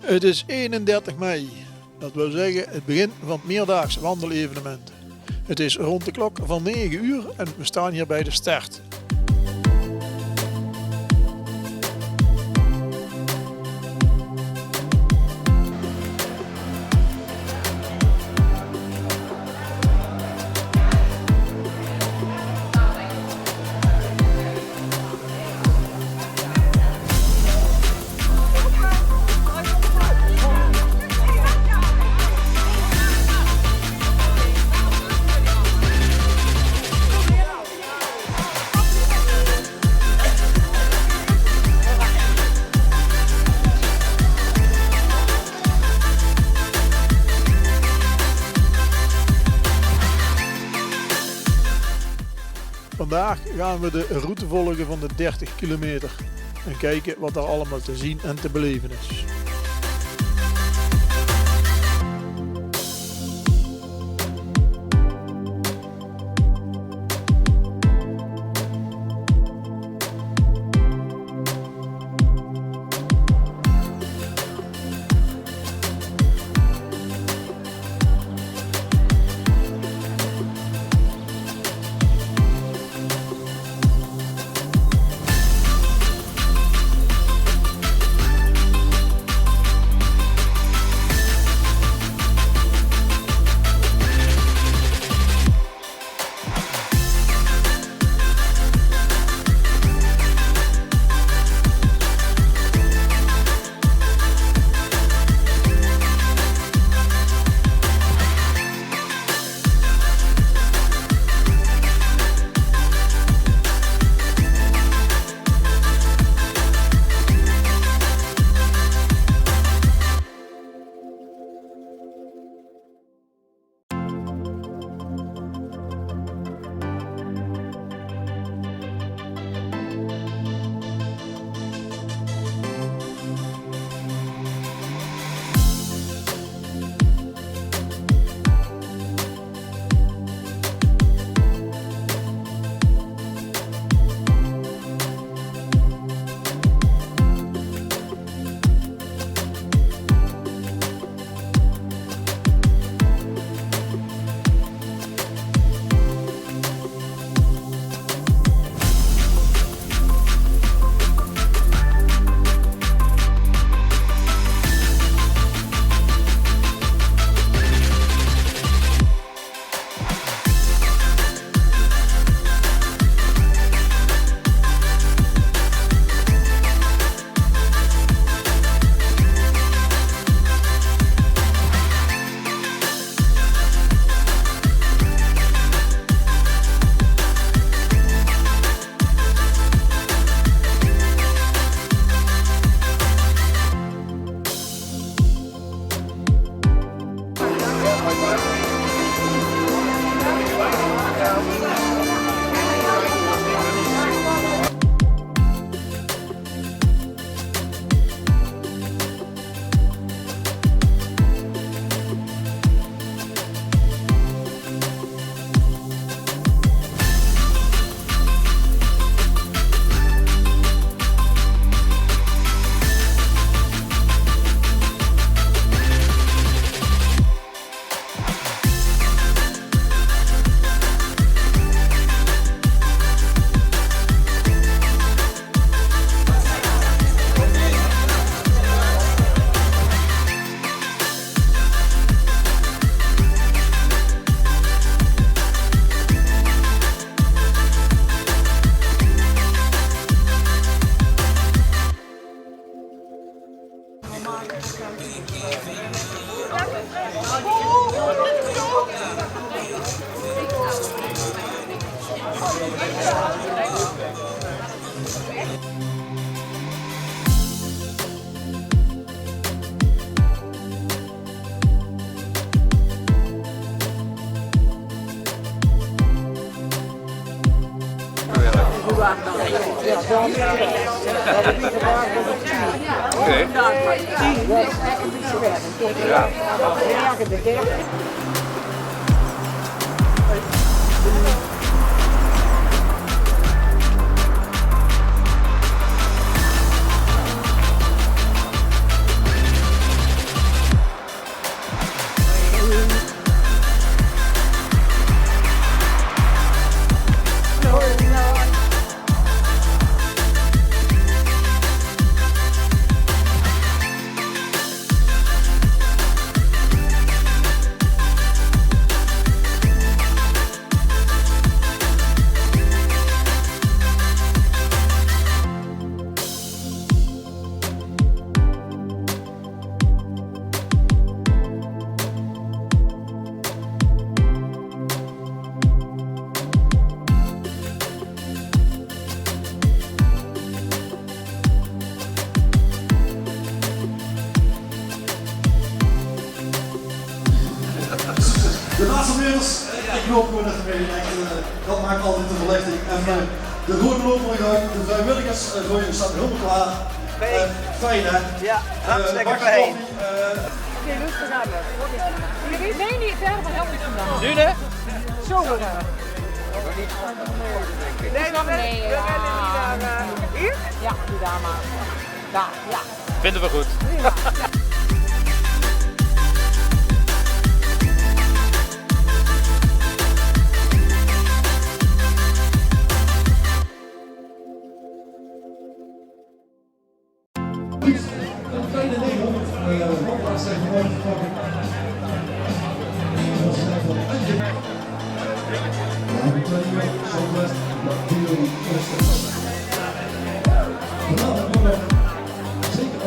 Het is 31 mei. Dat wil zeggen het begin van het meerdaags wandelevenement. Het is rond de klok van 9 uur en we staan hier bij de start. Vandaag gaan we de route volgen van de 30 kilometer en kijken wat er allemaal te zien en te beleven is. Oké. Ja. lopen we er mee. Dat maakt altijd de verlichting. En de rode loperengang, de vrijwilligers staan helemaal klaar. Fijn hè? Ja, hartstikke fijn. Oké, rustig aan. Nee, niet ver, maar help eens vandaan. Nu hè? Zo we gaan. Nee, we rennen niet naar hier? Ja, die daar maar. Daar, ja. Vinden we goed. Een kleine 900 wandelaars zijn gewoon vertrokken. Dat zijn van Antje. Antonio, Southwest, Matteo, Ooster. Vanavond nog zeker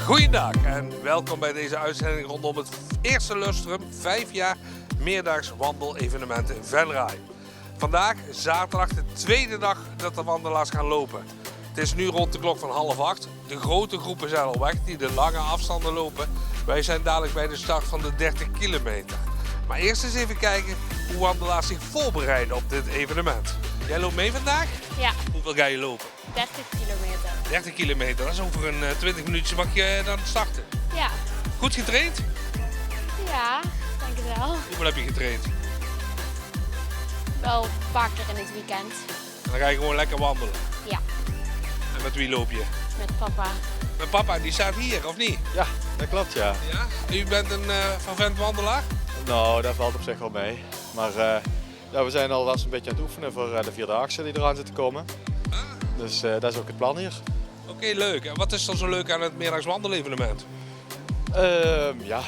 Goeiedag en welkom bij deze uitzending rondom het eerste lustrum 5 jaar meerdaags wandelevenement in Venray. Vandaag zaterdag de tweede dag dat de wandelaars gaan lopen. Het is nu rond de klok van 7:30. De grote groepen zijn al weg die de lange afstanden lopen. Wij zijn dadelijk bij de start van de 30 kilometer. Maar eerst eens even kijken hoe wandelaars zich voorbereiden op dit evenement. Jij loopt mee vandaag? Ja, Hoeveel ga je lopen? 30 kilometer. 30 kilometer, dat is over een 20 minuutjes mag je dan starten. Ja, Goed getraind? ja, denk het wel. Hoeveel heb je getraind? Wel een paar keer in het weekend. En dan ga je gewoon lekker wandelen. Ja, En met wie loop je? met papa. Mijn papa, die staat hier, of niet? Ja, dat klopt ja. Ja? U bent een fervent wandelaar? Nou, dat valt op zich wel mee. Maar ja, we zijn al wel eens een beetje aan het oefenen voor de Vierdaagse die eraan zit te komen. Dus dat is ook het plan hier. Oké, leuk. En wat is dan zo leuk aan het meerdaags wandelevenement? Ja,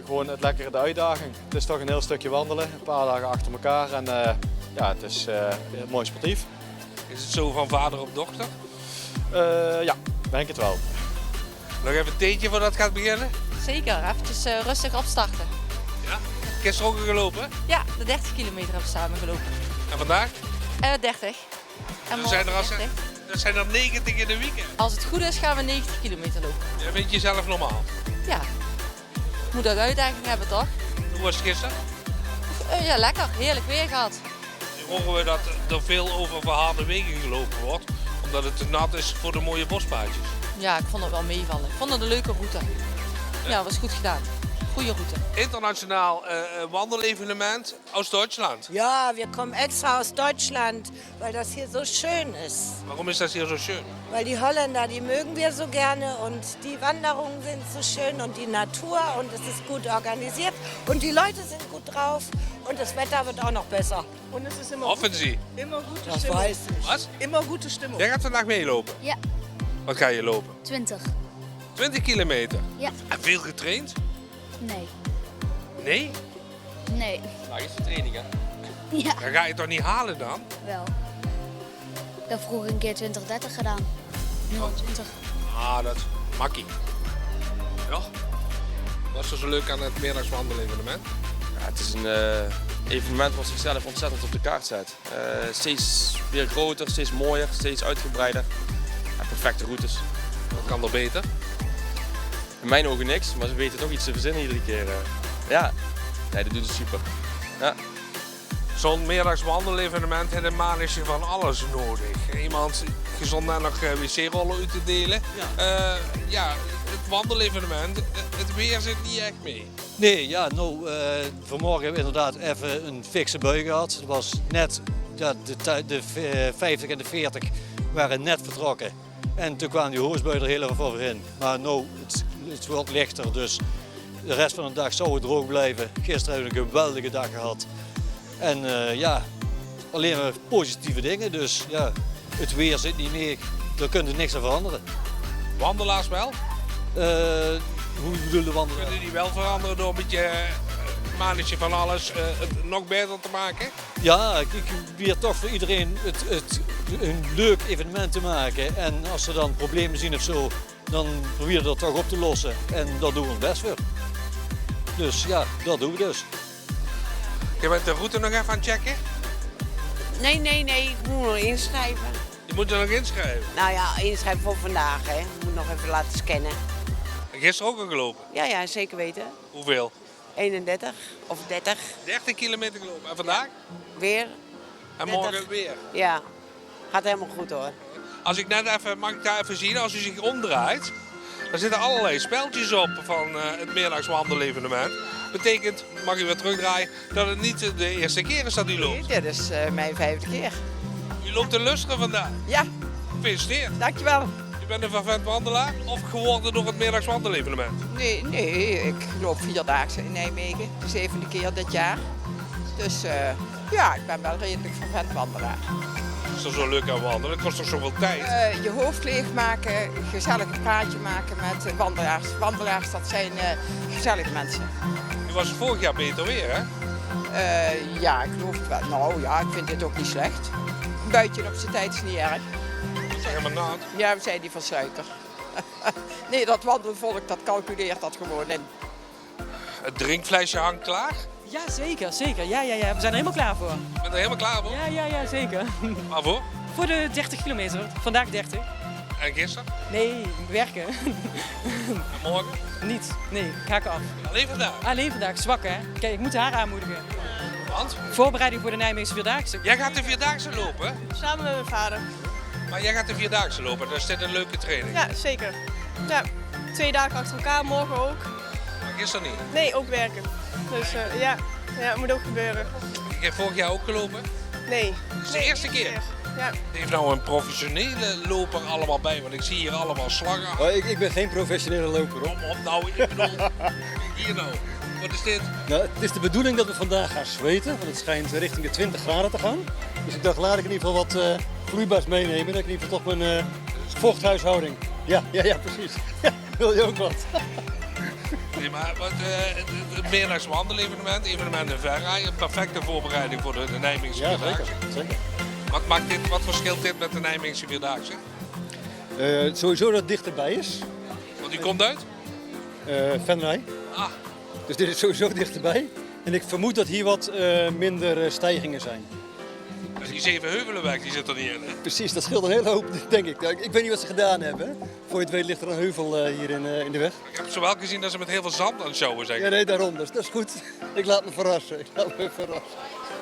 gewoon het lekkere de uitdaging. Het is toch een heel stukje wandelen, een paar dagen achter elkaar. En ja, het is mooi sportief. Is het zo van vader op dochter? Ja, denk het wel. Nog even een theetje voordat het gaat beginnen? Zeker, eventjes rustig opstarten. Ja? Gisteren ook al gelopen? Ja, de 30 kilometer hebben we samen gelopen. En vandaag? 30. En Er morgen zijn er, 30. er zijn er 90 in de weekend. Als het goed is gaan we 90 kilometer lopen. Jij vindt jezelf normaal. Ja, moet ook uitdaging hebben toch? Hoe was het gisteren? Ja, lekker. Heerlijk weer gehad. Nu horen we dat er veel over verharde wegen gelopen wordt. Omdat het te nat is voor de mooie bospaadjes. Ja, ik vond het wel meevallen. Ik vond het een leuke route. Ja, was goed gedaan. Goede route. Internationaal wandelevenement aus Deutschland. Ja, wir kommen extra aus Deutschland, weil das hier so schön ist. Warum ist das hier so schön? Weil die Holländer, die mögen wir so gerne und die Wanderungen sind so schön und die Natur und es ist gut organisiert und die Leute sind gut drauf und das Wetter wird auch noch besser. Und es ist immer, Hoffen Sie. immer gute Das Stimmung. weiß ich. Wat? Immer gute Stimmung. Jij gaat vandaag meelopen? Ja, Wat ga je lopen? 20. 20 kilometer? Ja. En veel getraind? Nee. Nee? Nee. Nou, is de training hè? Ja, Dan ga je het toch niet halen dan? wel. Ik heb vroeger een keer 20-30 gedaan. Nu al 20. Ah, dat is makkie. Ja? Wat is er zo leuk aan het meerdaags wandelevenement? Ja, het is een evenement wat zichzelf ontzettend op de kaart zet. Steeds weer groter, steeds mooier, steeds uitgebreider. Ja, perfecte routes. Wat kan er beter? In mijn ogen niks, maar ze weten toch iets te verzinnen iedere keer. Ja, nee, dat doen ze super. Ja. Zo'n meerdaags wandelevenement heeft een manetje van alles nodig. Iemand gezond en nog wc-rollen uit te delen. Ja, het wandelevenement, het weer zit niet echt mee. Nee, ja, nou, vanmorgen hebben we inderdaad even een fikse bui gehad. Het was net, ja, de 50 en de 40 waren net vertrokken. En toen kwam die hoosbui er heel even overheen. Maar nou, het wordt lichter, dus de rest van de dag zou het droog blijven. Gisteren hebben we een geweldige dag gehad. En ja, alleen maar positieve dingen, dus ja, het weer zit niet mee. Daar kunnen we niks aan veranderen. Wandelaars wel? Hoe bedoel je wandelen? Kunnen die wel veranderen door een beetje manetje van alles het nog beter te maken? Ja, ik probeer toch voor iedereen een leuk evenement te maken. En als ze dan problemen zien of zo, dan proberen we dat toch op te lossen. En daar doen we ons best voor. Dus ja, dat doen we dus. Je bent de route nog even aan het checken? Nee, ik moet nog inschrijven. Je moet er nog inschrijven. Nou ja, inschrijven voor vandaag, hè. Ik moet nog even laten scannen. En gisteren ook al gelopen. Ja, zeker weten. Hoeveel? 31 of 30. 30 kilometer gelopen. En vandaag? Weer. En 30. morgen weer. Ja, gaat helemaal goed hoor. Als ik net even, mag ik daar even zien, als u zich omdraait, dan zitten allerlei speltjes op van het meerdaags wandelevenement. Betekent, mag u weer terugdraaien, dat het niet de eerste keer is dat u loopt. Dit is mijn 5e keer. U loopt de Lustrum vandaag. Ja. Gefeliciteerd. Dankjewel. U bent een vervent wandelaar of geworden door het meerdaags wandelevenement? Nee, ik loop 4-daagse in Nijmegen. De 7e keer dit jaar. Dus ja, ik ben wel redelijk vervent wandelaar. Dat is toch zo leuk aan wandelen? Het kost toch zoveel tijd? Je hoofd leegmaken, gezellig een praatje maken met wandelaars. Wandelaars, dat zijn gezellige mensen. U was vorig jaar beter weer, hè? Ja, ik geloof het wel. Nou ja, ik vind dit ook niet slecht. Een buitje op zijn tijd is niet erg. Zeg maar nat. Ja, we zijn die van Suiker. Nee, dat wandelvolk, dat calculeert dat gewoon in. Het drinkflesje hangt klaar. Ja, zeker, zeker. Ja, we zijn er helemaal klaar voor. Ik ben er helemaal klaar voor. Ja, zeker. Waarvoor? Voor de 30 kilometer. Vandaag 30. En gisteren? Nee, werken. En morgen? Niet. Nee, ik haak af. Alleen vandaag? Alleen vandaag. Zwak, hè? Kijk, ik moet haar aanmoedigen. Want? Voorbereiding voor de Nijmeegse Vierdaagse. Jij gaat de Vierdaagse lopen? Samen met mijn vader. Maar jij gaat de Vierdaagse lopen, dus dit een leuke training. Ja, zeker. Ja, 2 dagen achter elkaar, morgen ook. Maar gisteren niet. Nee, ook werken. Dus ja, het moet ook gebeuren. Ik heb vorig jaar ook gelopen. Nee. Het is de eerste keer. Ja. Er heeft nou een professionele loper allemaal bij, want ik zie hier allemaal slangen. Oh, ik ben geen professionele loper hoor. Kom op nou, ik bedoel, hier nou. Wat is dit? Nou, het is de bedoeling dat we vandaag gaan zweten, want het schijnt richting de 20 graden te gaan. Dus ik dacht, laat ik in ieder geval wat vloeibaars meenemen. Dat ik in ieder geval toch mijn vochthuishouding. Ja, precies. Ja, wil je ook wat? Nee, maar het meerdaags wandelevenement, evenement in Venray, een perfecte voorbereiding voor de Nijmeegse Ja, Vierdaagse. zeker. Wat verschilt dit met de Nijmeegse Vierdaagse? Sowieso dat het dichterbij is. Want u komt uit? Venray. Ah. Dus dit is sowieso dichterbij. En ik vermoed dat hier wat minder stijgingen zijn. Dus die 7 Heuvelenweg die zit er niet in. Hè? Precies, dat scheelt een hele hoop, denk ik. Ik weet niet wat ze gedaan hebben. Voor je het weet ligt er een heuvel hier in de weg. Ik heb zo wel gezien dat ze met heel veel zand aan het showen zijn. Ja, nee, daarom. Dus dat is goed. Ik laat me verrassen.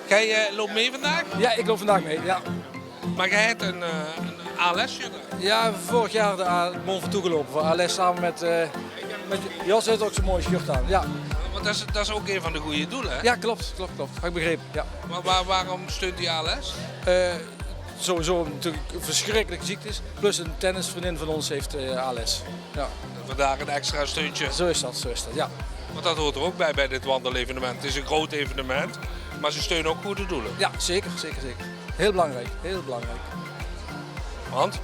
Jij loopt mee vandaag? Ja, ik loop vandaag mee, ja. Maar jij hebt een ALS-shirt? Ja, vorig jaar de Mont Ventoux gelopen voor ALS samen met Jos heeft ook zo'n mooi shirt aan. Ja. Want dat is ook een van de goede doelen, hè? Ja, klopt. Heb ik begrepen, ja. Maar waarom steunt die ALS? Sowieso natuurlijk verschrikkelijke ziektes. Plus een tennisvriendin van ons heeft ALS. Ja. Vandaar een extra steuntje. Zo is dat, ja. Want dat hoort er ook bij dit wandelevenement. Het is een groot evenement, maar ze steunen ook goede doelen. Ja, zeker. Heel belangrijk. Want?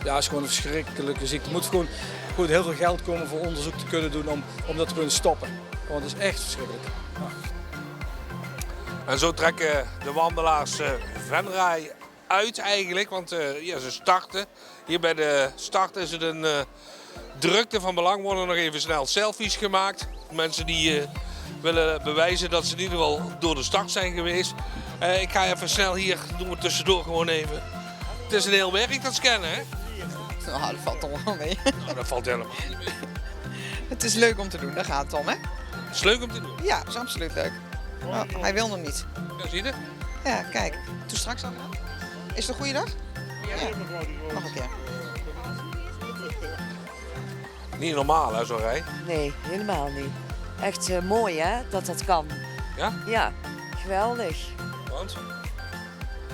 Ja, het is gewoon een verschrikkelijke ziekte. Er moet gewoon heel veel geld komen voor onderzoek te kunnen doen om dat te kunnen stoppen. Want het is echt verschrikkelijk. Ja. En zo trekken de wandelaars Venray uit eigenlijk, want ze starten. Hier bij de start is het een drukte van belang. Worden nog even snel selfies gemaakt. Mensen die willen bewijzen dat ze in ieder geval door de start zijn geweest. Ik ga even snel hier, doen we tussendoor gewoon even. Het is een heel werk dat scannen, hè? Nou, dat valt toch wel mee. Nou, dat valt helemaal niet mee. Het is leuk om te doen, daar gaat het om, hè? Het is leuk om te doen. Ja, dat is absoluut leuk. Oh, hij wil nog niet. Ja, zie je? Ja, kijk. Toen straks al. Is het een goede dag? Ja. Nog een keer. Niet normaal, hè, zo'n rij? Nee, helemaal niet. Echt mooi, hè, dat dat kan. Ja? Ja, geweldig. Want?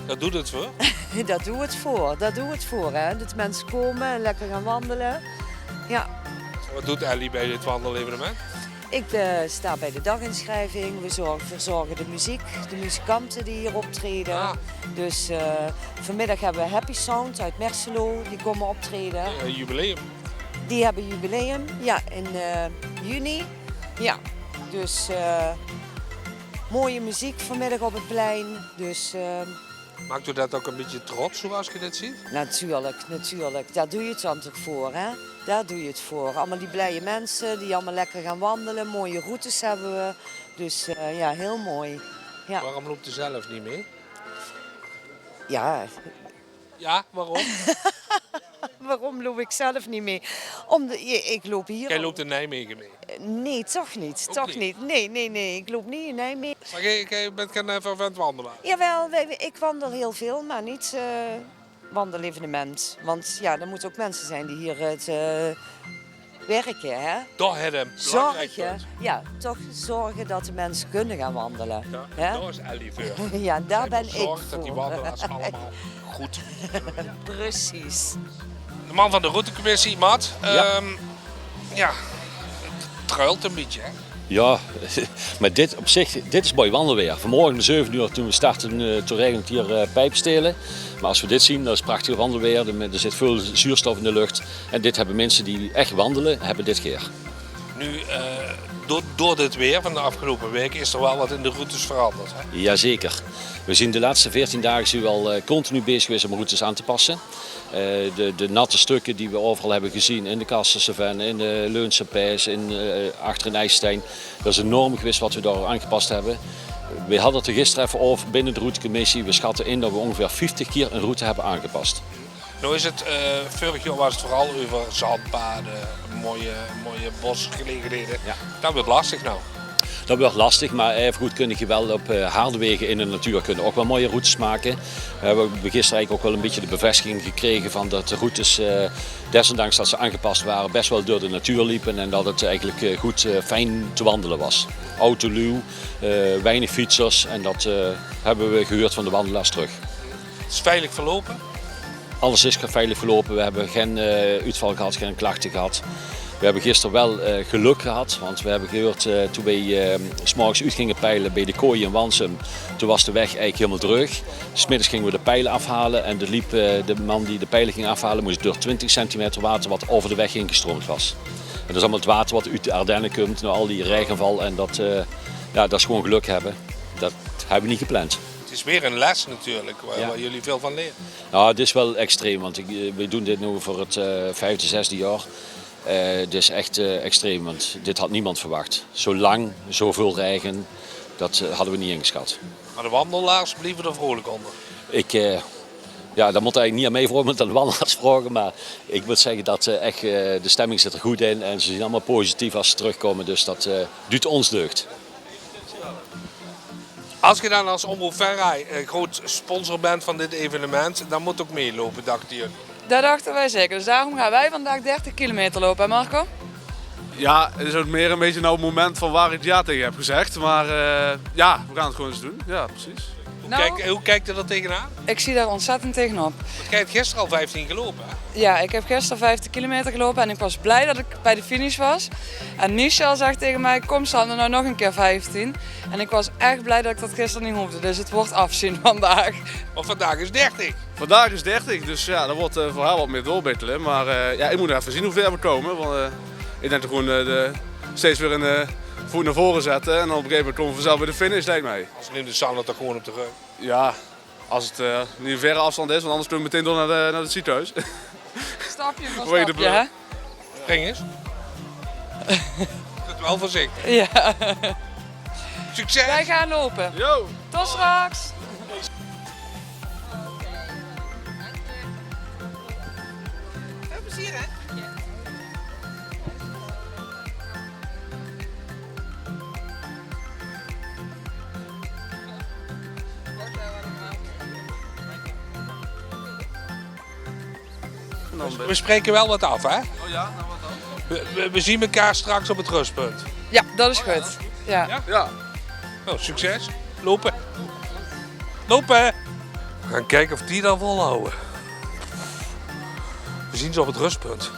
Dat doet het voor? Dat doe het voor, hè. Dat mensen komen en lekker gaan wandelen. Ja. Wat doet Ellie bij dit wandelevenement? Ik sta bij de daginschrijving. We verzorgen de muziek, de muzikanten die hier optreden. Ah. Dus vanmiddag hebben we Happy Sound uit Merselo, die komen optreden. Jubileum. Die hebben jubileum, ja, in juni. Ja, dus mooie muziek vanmiddag op het plein. Dus, Maakt u dat ook een beetje trots, zoals je dit ziet? natuurlijk. Daar doe je het dan toch voor, hè? Daar doe je het voor. Allemaal die blije mensen die allemaal lekker gaan wandelen. Mooie routes hebben we. Dus ja, heel mooi. Ja. Waarom loopt u zelf niet mee? Ja. Ja, waarom? Waarom loop ik zelf niet mee? Ik loop hier. Jij loopt in Nijmegen mee? Nee, toch niet. Toch niet. Nee. Ik loop niet in Nijmegen. Maar jij bent geen fervent wandelaar? Jawel, ik wandel heel veel, maar niet wandelevenement. Want ja, er moeten ook mensen zijn die hier het werken, hè? Toch het een belangrijk punt. Toch zorgen dat de mensen kunnen gaan wandelen. Ja, dat is Ellie voor. Ja, daar ben ik Zorg voor. dat die wandelaars allemaal goed. Precies. De man van de routencommissie, Matt. Ja. Het truilt een beetje, hè? Ja, maar dit op zich, dit is mooi wandelweer. Vanmorgen om 7 uur toen we starten, toen regent het hier pijpenstelen. Maar als we dit zien, dat is prachtig wandelweer. Er zit veel zuurstof in de lucht. En dit hebben mensen die echt wandelen, hebben dit keer. Nu, door dit weer van de afgelopen weken is er wel wat in de routes veranderd, hè? Jazeker. We zien de laatste 14 dagen zijn we al continu bezig geweest om routes aan te passen. De natte stukken die we overal hebben gezien in de Kassenseven, in de Leunse Pijs, achter in IJsstein. Dat is enorm geweest wat we daar aangepast hebben. We hadden het er gisteren even over binnen de routencommissie. We schatten in dat we ongeveer 50 keer een route hebben aangepast. Nou is het, vorig jaar was het vooral over zandpaden, mooie bosgelegenheden. Ja. Dat wordt lastig nou. Dat wordt lastig, maar even goed kun je wel op harde wegen in de natuur kunnen ook wel mooie routes maken. We hebben gisteren eigenlijk ook wel een beetje de bevestiging gekregen van dat de routes, desondanks dat ze aangepast waren, best wel door de natuur liepen en dat het eigenlijk goed fijn te wandelen was. Autoluw, weinig fietsers en dat hebben we gehoord van de wandelaars terug. Het is veilig verlopen? Alles is veilig verlopen, we hebben geen uitval gehad, geen klachten gehad. We hebben gisteren wel geluk gehad, want we hebben gehoord toen wij 's morgens uit gingen peilen bij de kooi in Wansum. Toen was de weg eigenlijk helemaal droog. 'S middags gingen we de pijlen afhalen en de man die de pijlen ging afhalen moest door 20 centimeter water wat over de weg heen gestroomd was. En dat is allemaal het water wat uit de Ardennen komt, naar al die regenval en dat is gewoon geluk hebben. Dat hebben we niet gepland. Het is weer een les natuurlijk, waar jullie veel van leren. Nou, het is wel extreem, want we doen dit nu voor het 5e, 6e jaar. Het is echt extreem, want dit had niemand verwacht. Zo lang, zoveel regen, dat hadden we niet ingeschat. Maar de wandelaars blijven er vrolijk onder. Dat moet eigenlijk niet aan mij vragen, maar aan de wandelaars vragen. Maar ik moet zeggen dat echt, de stemming zit er goed in en ze zijn allemaal positief als ze terugkomen. Dus dat doet ons deugd. Als je dan als Omroep Venray groot sponsor bent van dit evenement, dan moet ook meelopen, dachten jullie? Dat dachten wij zeker. Dus daarom gaan wij vandaag 30 kilometer lopen, hè Marco? Ja, het is ook meer een beetje nou het moment van waar ik ja tegen heb gezegd. Maar we gaan het gewoon eens doen. Ja, precies. Hoe kijkt u er tegenaan? Ik zie daar ontzettend tegenop. Want jij hebt gisteren al 15 gelopen, hè? Ja, ik heb gisteren 50 kilometer gelopen en ik was blij dat ik bij de finish was. En Michel zegt tegen mij, kom Sander, nou nog een keer 15. En ik was echt blij dat ik dat gisteren niet hoefde, dus het wordt afzien vandaag. Want vandaag is 30. Vandaag is 30, dus ja, dat wordt voor haar wat meer doorbittelen. Maar ik moet even zien hoe ver we komen. Want ik denk dat we gewoon steeds weer een voet naar voren zetten. En dan op een gegeven moment komen we vanzelf bij de finish, lijkt mij. Als neemt de Sander toch gewoon op de rug? Ja, als het niet een verre afstand is, want anders kunnen we meteen door naar het ziekenhuis. Stapje voor stapje, hè? Spring eens. Het wel voorzichtig. Ja. Succes! Wij gaan lopen. Yo! Tot straks! Veel plezier, hè? We spreken wel wat af, hè? Oh ja, nou wat dan? We zien elkaar straks op het rustpunt. Ja, dat is goed. Ja. Nou, succes. Lopen. Lopen! We gaan kijken of die dan volhouden. We zien ze op het rustpunt.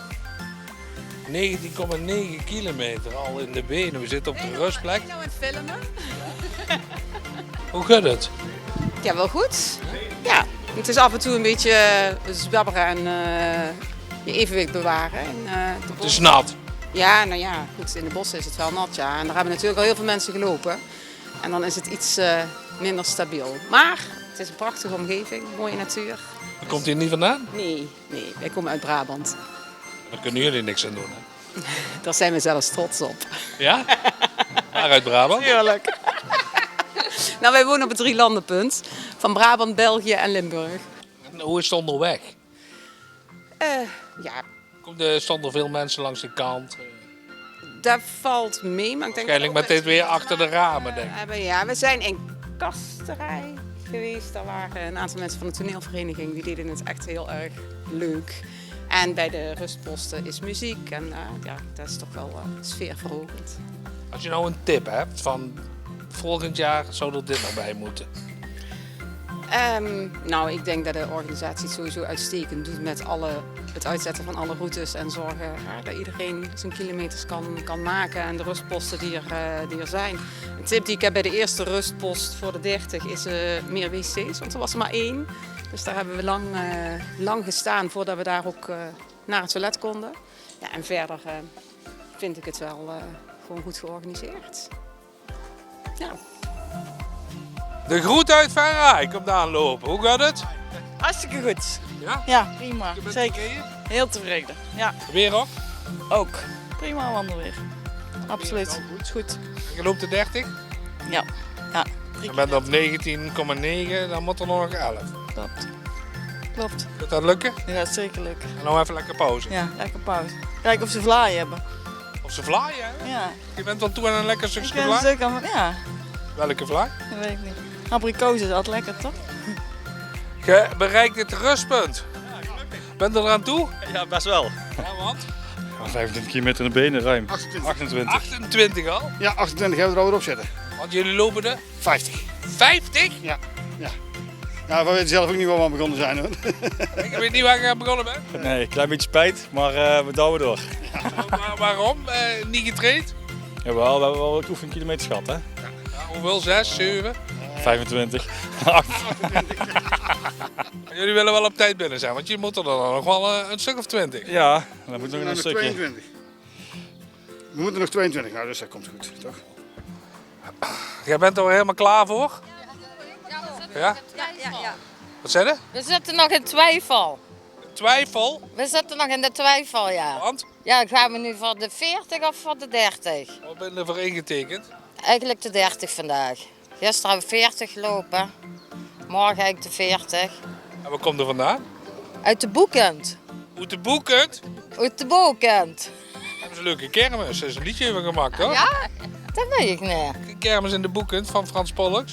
19,9 kilometer al in de benen. We zitten op de rustplek. Ben je nou aan het filmen? Hoe gaat het? Ja, wel goed. Ja, het is af en toe een beetje zwabberen en je evenwicht bewaren. Het is nat. Ja, nou ja, goed, in de bossen is het wel nat, ja. En daar hebben natuurlijk al heel veel mensen gelopen. En dan is het iets minder stabiel. Maar het is een prachtige omgeving, mooie natuur. Komt hier niet vandaan? Nee, wij komen uit Brabant. Daar kunnen jullie niks aan doen, hè? Daar zijn we zelfs trots op. Ja? Waar uit Brabant? Heerlijk. Nou, wij wonen op het drielandenpunt van Brabant, België en Limburg. En hoe is het onderweg? Ja, Stonden veel mensen langs de kant. dat valt mee. Maar ik denk Waarschijnlijk met dit weer achter de ramen, denk ik. Ja, we zijn in Kasterij geweest. Daar waren een aantal mensen van de toneelvereniging. Die deden het echt heel erg leuk. En bij de rustposten is muziek. En ja, dat is toch wel sfeerverhogend. Als je nou een tip hebt van volgend jaar zou er dit nog bij moeten. Nou, ik denk dat de organisatie het sowieso uitstekend doet met het uitzetten van alle routes en zorgen dat iedereen zijn kilometers kan maken en de rustposten die er zijn. Een tip die ik heb bij de eerste rustpost voor de 30 is meer wc's, want er was er maar 1. Dus daar hebben we lang gestaan voordat we daar ook naar het toilet konden. Ja, en verder vind ik het wel gewoon goed georganiseerd. Ja. De groet uit Venray komt aanlopen. Hoe gaat het? Hartstikke goed. Ja? Ja, prima. Zeker. Heel tevreden. Ja. Weer ook? Ook. Prima wandelweer. Absoluut. Is goed. Je loopt de 30? Ja. Ja. Je bent op 19,9, dan moet er nog 11. Klopt. Gaat dat lukken? Ja, zeker lukken. En nou even lekker pauze. Ja, lekker pauze. Kijken of ze vlaai hebben. Of ze vlaaien, hè? Ja. Je bent wel toe aan een lekker stukje Ik vlaai? zeker, ja. Welke vlaai? Dat weet ik niet. Abrikozen is altijd lekker, toch? Je bereikt het rustpunt. Bent je er aan toe? Ja, best wel. Ja, want? 25 kilometer in de benen, ruim. 28. 28 al? Ja, 28 hebben we er alweer op zitten. Want jullie lopen de? 50. 50? Ja. Ja, we weten zelf ook niet waar we aan begonnen zijn, hoor. Ik weet niet waar je aan begonnen bent. Nee, een klein beetje spijt, maar we douwen door. Waarom? Niet getraind? Jawel, we hebben wel wat oefenkilometers gehad, hè? Ja, hoeveel? 6, 7? 25. Jullie willen wel op tijd binnen zijn, want je moet er dan nog wel een stuk of 20. Ja, dan moet nog een stukje. 22. We moeten nog 22, nou dus dat komt goed, toch? Jij bent er wel helemaal klaar voor? Ja? Ja. Wat zei je? We zitten nog in twijfel. Twijfel? We zitten nog in de twijfel, ja. Want? Ja, gaan we nu voor de 40 of voor de 30? Wat ben je er voor ingetekend? Eigenlijk de 30 vandaag. Gisteren hebben we 40 gelopen. Morgen eigenlijk de 40. En waar komt er vandaan? Uit de Boekend. Uit de Boekend? Uit de Boekend. Hebben ze een leuke kermis. Er is een liedje over gemaakt, hoor. Ja? Dat weet ik niet. Kermis in de Boekend van Frans Pollux.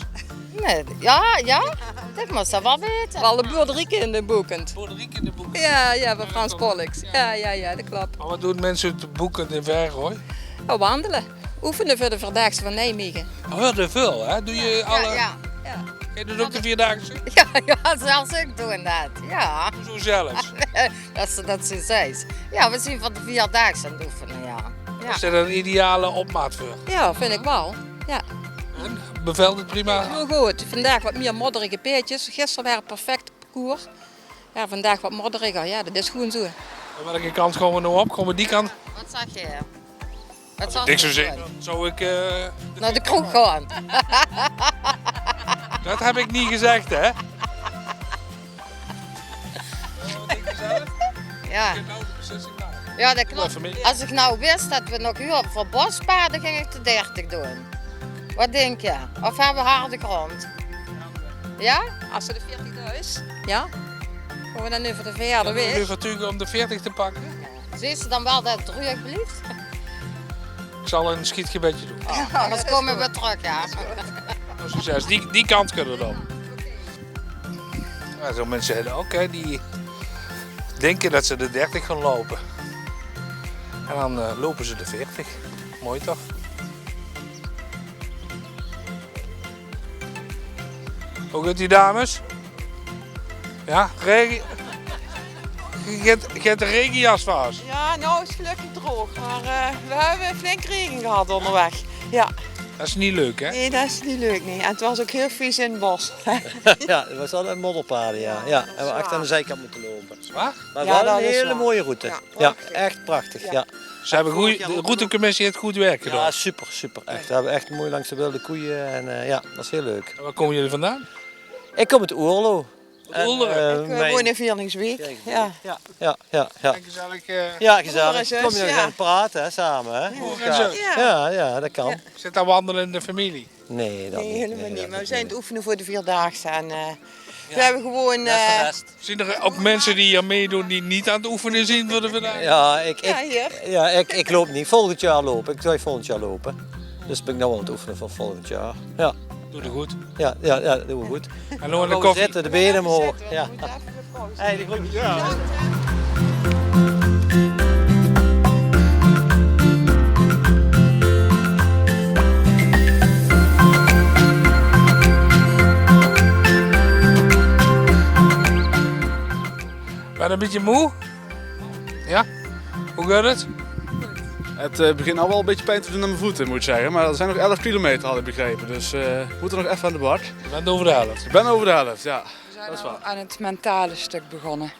Nee, ja. Dat moest dat wel weten. Alle boerderieken in de Boekend. Boerderieken in de Boekend? Ja, van Frans Pollux. Ja, dat klopt. Maar wat doen mensen uit de Boekend in Verrooy? Oh, wandelen. Oefenen voor de Vierdaagse van Nijmegen. Oh, de veel, hè? Doe je alle... Ja. Je doet ook de Vierdaagse? Ja, zelfs ik doe dat. Ja. Zo zelfs? dat ze zei. Ja, we zien van de 4-daagse aan het oefenen, ja. Is dat een ideale opmaat voor? Ja, vind ik wel. Ja. En? Bevelt het prima? Heel goed. Vandaag wat meer modderige peetjes. Gisteren waren perfect parcours. Ja, vandaag wat modderiger. Ja, dat is gewoon zo. En welke kant komen we nou op? Komen we die kant? Wat zag je? Als ik niks zou zeggen, dan zou ik... Naar de kroeg gaan. Dat heb ik niet gezegd, hè? Ja. Ja, dat klopt. Als ik nou wist dat we nog huur voor bospaden, ging ik de 30 doen. Wat denk je? Of hebben we harde grond? Ja? Als ze de 40 is. Ja. Gaan we dan nu voor de verjaardag weer? Nu vertuigen om de 40 te pakken? Zie ze dan wel dat het terug blijft? Ik zal een schietgebedje doen. Anders komen we terug, ja. Succes. Die kant kunnen we dan. Ja, zo mensen zeggen ook, hè, die denken dat ze de 30 gaan lopen. En dan lopen ze de 40. Mooi toch? Hoe gaat die dames? Ja, regen. Je hebt de regenjas vast. Ja, nou is het gelukkig droog, maar we hebben flink regen gehad onderweg. Ja. Dat is niet leuk, hè? Nee, dat is niet leuk, nee. En het was ook heel vies in het bos. Ja, het was altijd modderpaden, ja. En we achter aan de zijkant moeten lopen. Zwaar? Maar Ja, wel dat een is hele waar. mooie route. Ja, echt prachtig, ja. Ze hebben de routecommissie heeft goed werk gedaan. Ja, super, echt. We hebben echt mooi langs de wilde koeien en ja, dat is heel leuk. En waar komen jullie vandaan? Ik kom uit Oerlo. Ik woon in Vierlingswijk. Ja. Ja. Gezellig. Ja, gezellig. Zus, Kom je nog ja. gaan praten hè, samen, hè? Ja, dat kan. Zit daar wandelen in de familie? Nee, dat Nee, helemaal niet. Maar we zijn het oefenen voor de 4-daagse. En We hebben gewoon... Zien er ook mensen die hier meedoen die niet aan het oefenen zijn voor de vandaag? Ja, ik loop niet. Volgend jaar lopen. Ik ga volgend jaar lopen. Dus ben ik nou aan het oefenen voor volgend jaar. Ja. Doe het goed. Ja, dat doen we goed. En dan de koffie. Zitten, de benen omhoog. Ja. Hey, de groetjes. Ja. Ben je een beetje moe? Ja? Hoe gaat het? Het begint al wel een beetje pijn te doen aan mijn voeten, moet ik zeggen. Maar er zijn nog 11 kilometer, had ik begrepen. Dus we moeten nog even aan de bak. Je bent over de helft? Ik ben over de helft, ja. We zijn aan het mentale stuk begonnen.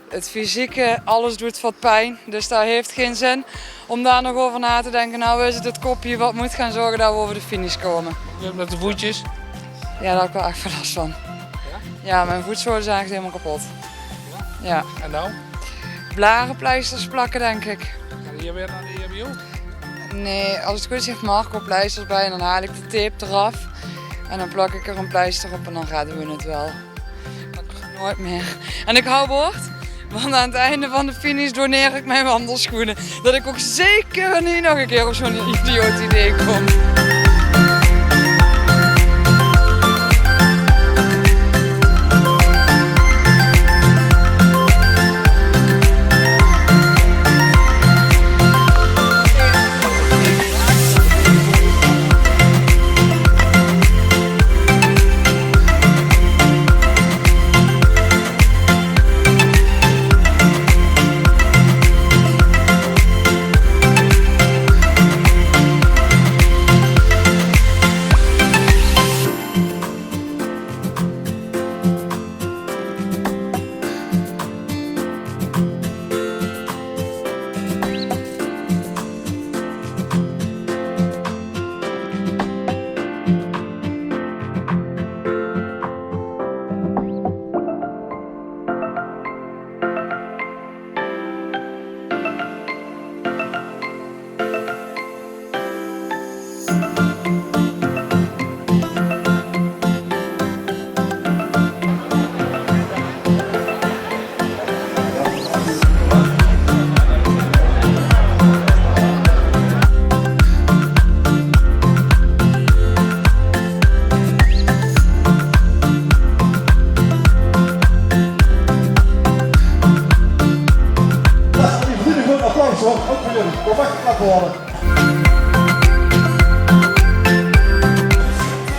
Het fysieke, alles doet wat pijn. Dus daar heeft geen zin om daar nog over na te denken. Nou is het kopje wat moet gaan zorgen dat we over de finish komen. Je hebt met de voetjes? Ja, daar heb ik wel echt veel last van. Ja, mijn voetzolen zijn echt helemaal kapot. Ja. En nou? Blarenpleisters plakken, denk ik. Ga je hier weer naar de EHBO? Nee, als het goed is heeft Marco pleisters bij en dan haal ik de tape eraf. En dan plak ik er een pleister op en dan redden we het wel. Nooit meer. En ik hou woord, want aan het einde van de finish doneer ik mijn wandelschoenen. Dat ik ook zeker niet nog een keer op zo'n idioot idee kom.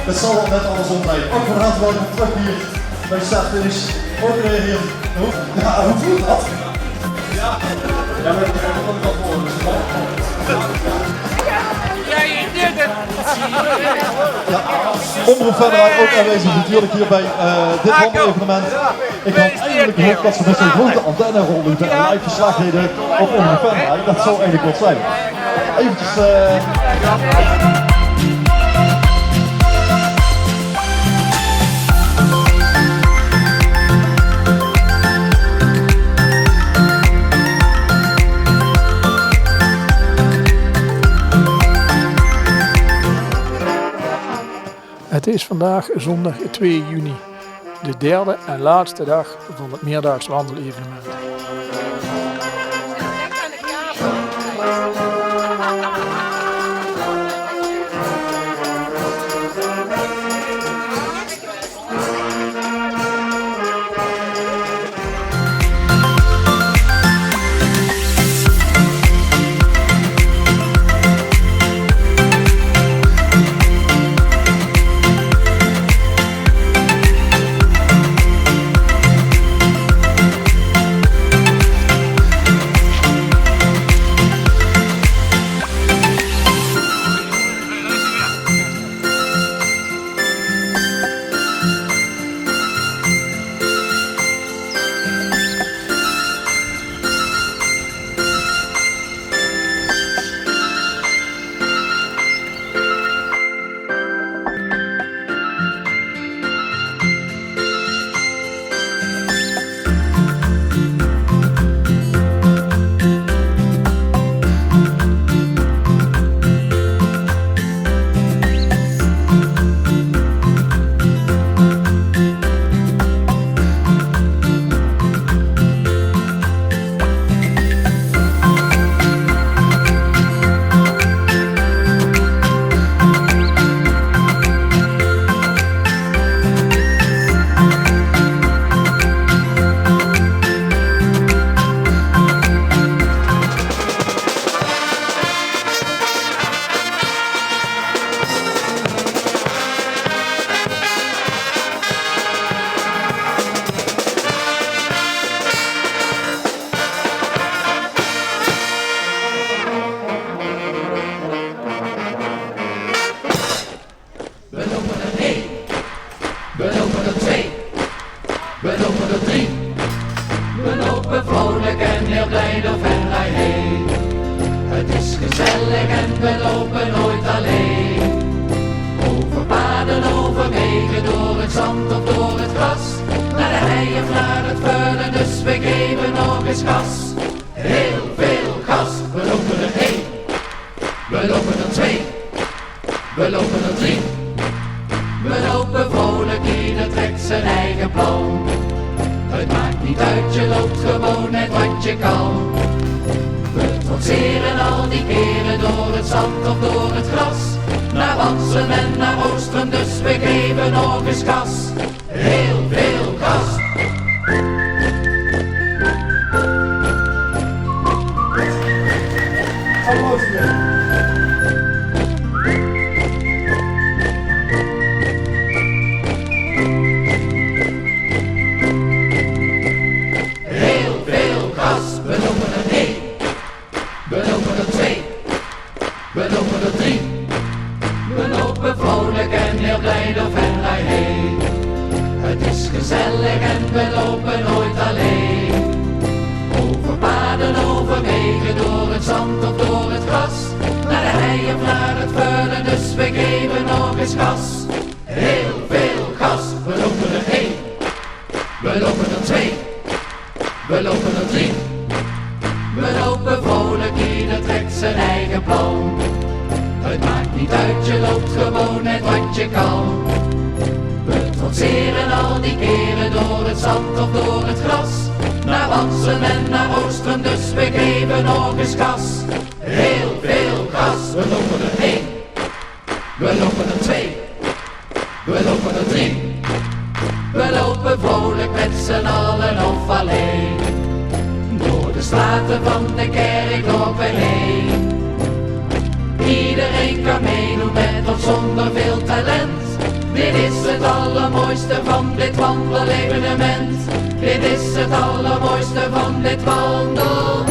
Het zal wel net andersom zijn. Ook van harte welkom terug hier bij de startfinish. Ook weer hier. Ja, hoe voelt dat? Ja, maar ik heb ook wel voor. Ja, Omroep Venray ook aanwezig natuurlijk hier bij dit wandelevenement. Ik had eigenlijk gehoopt dat ze met zo'n grote antenne rollen en live verslag deden op Omroep Venray. Dat zou eigenlijk wat zijn. Eventjes... Het is vandaag zondag 2 juni, de derde en laatste dag van het meerdaags wandelevenement. door het zand of door het gras. Naar de hei of naar het veulen, dus we geven nog eens gas. Heel veel gas, we lopen er 1, we lopen er 2, we lopen er 3. We lopen vrolijk, ieder trekt zijn eigen plan. Het maakt niet uit, je loopt gewoon net wat je kan. We trotseren al die keren door het zand of door het gras. Naar Wansum en naar Oostrum, dus we geven nog eens gas. Heel veel gas. Heel veel gas. We lopen er 1, we lopen er 2, we lopen er 3. We lopen vrolijk en heel blij door Venray heen. Het is gezellig en we lopen nooit alleen. Over paden, over wegen, door het zand of door het gras. Naar de hei of naar het veulen, dus we geven nog eens gas. Heel veel gas, we lopen er 1, we lopen er 2, we lopen er 3. We lopen vrolijk, ieder trekt zijn eigen plan. Het maakt niet uit, je loopt gewoon net wat je kan. We trotseren al die keren door het zand of door het gras. Naar Wansum en naar Oostrum, dus we geven nog eens gas. Heel veel gas, we lopen er 1, we lopen er 2, we lopen er 3. We lopen vrolijk met z'n allen of alleen. Door de straten van de kerkdorpen heen. Iedereen kan meedoen met of zonder veel talent. Dit is het allermooiste van dit wandelevenement. Dit is het allermooiste van dit wandel.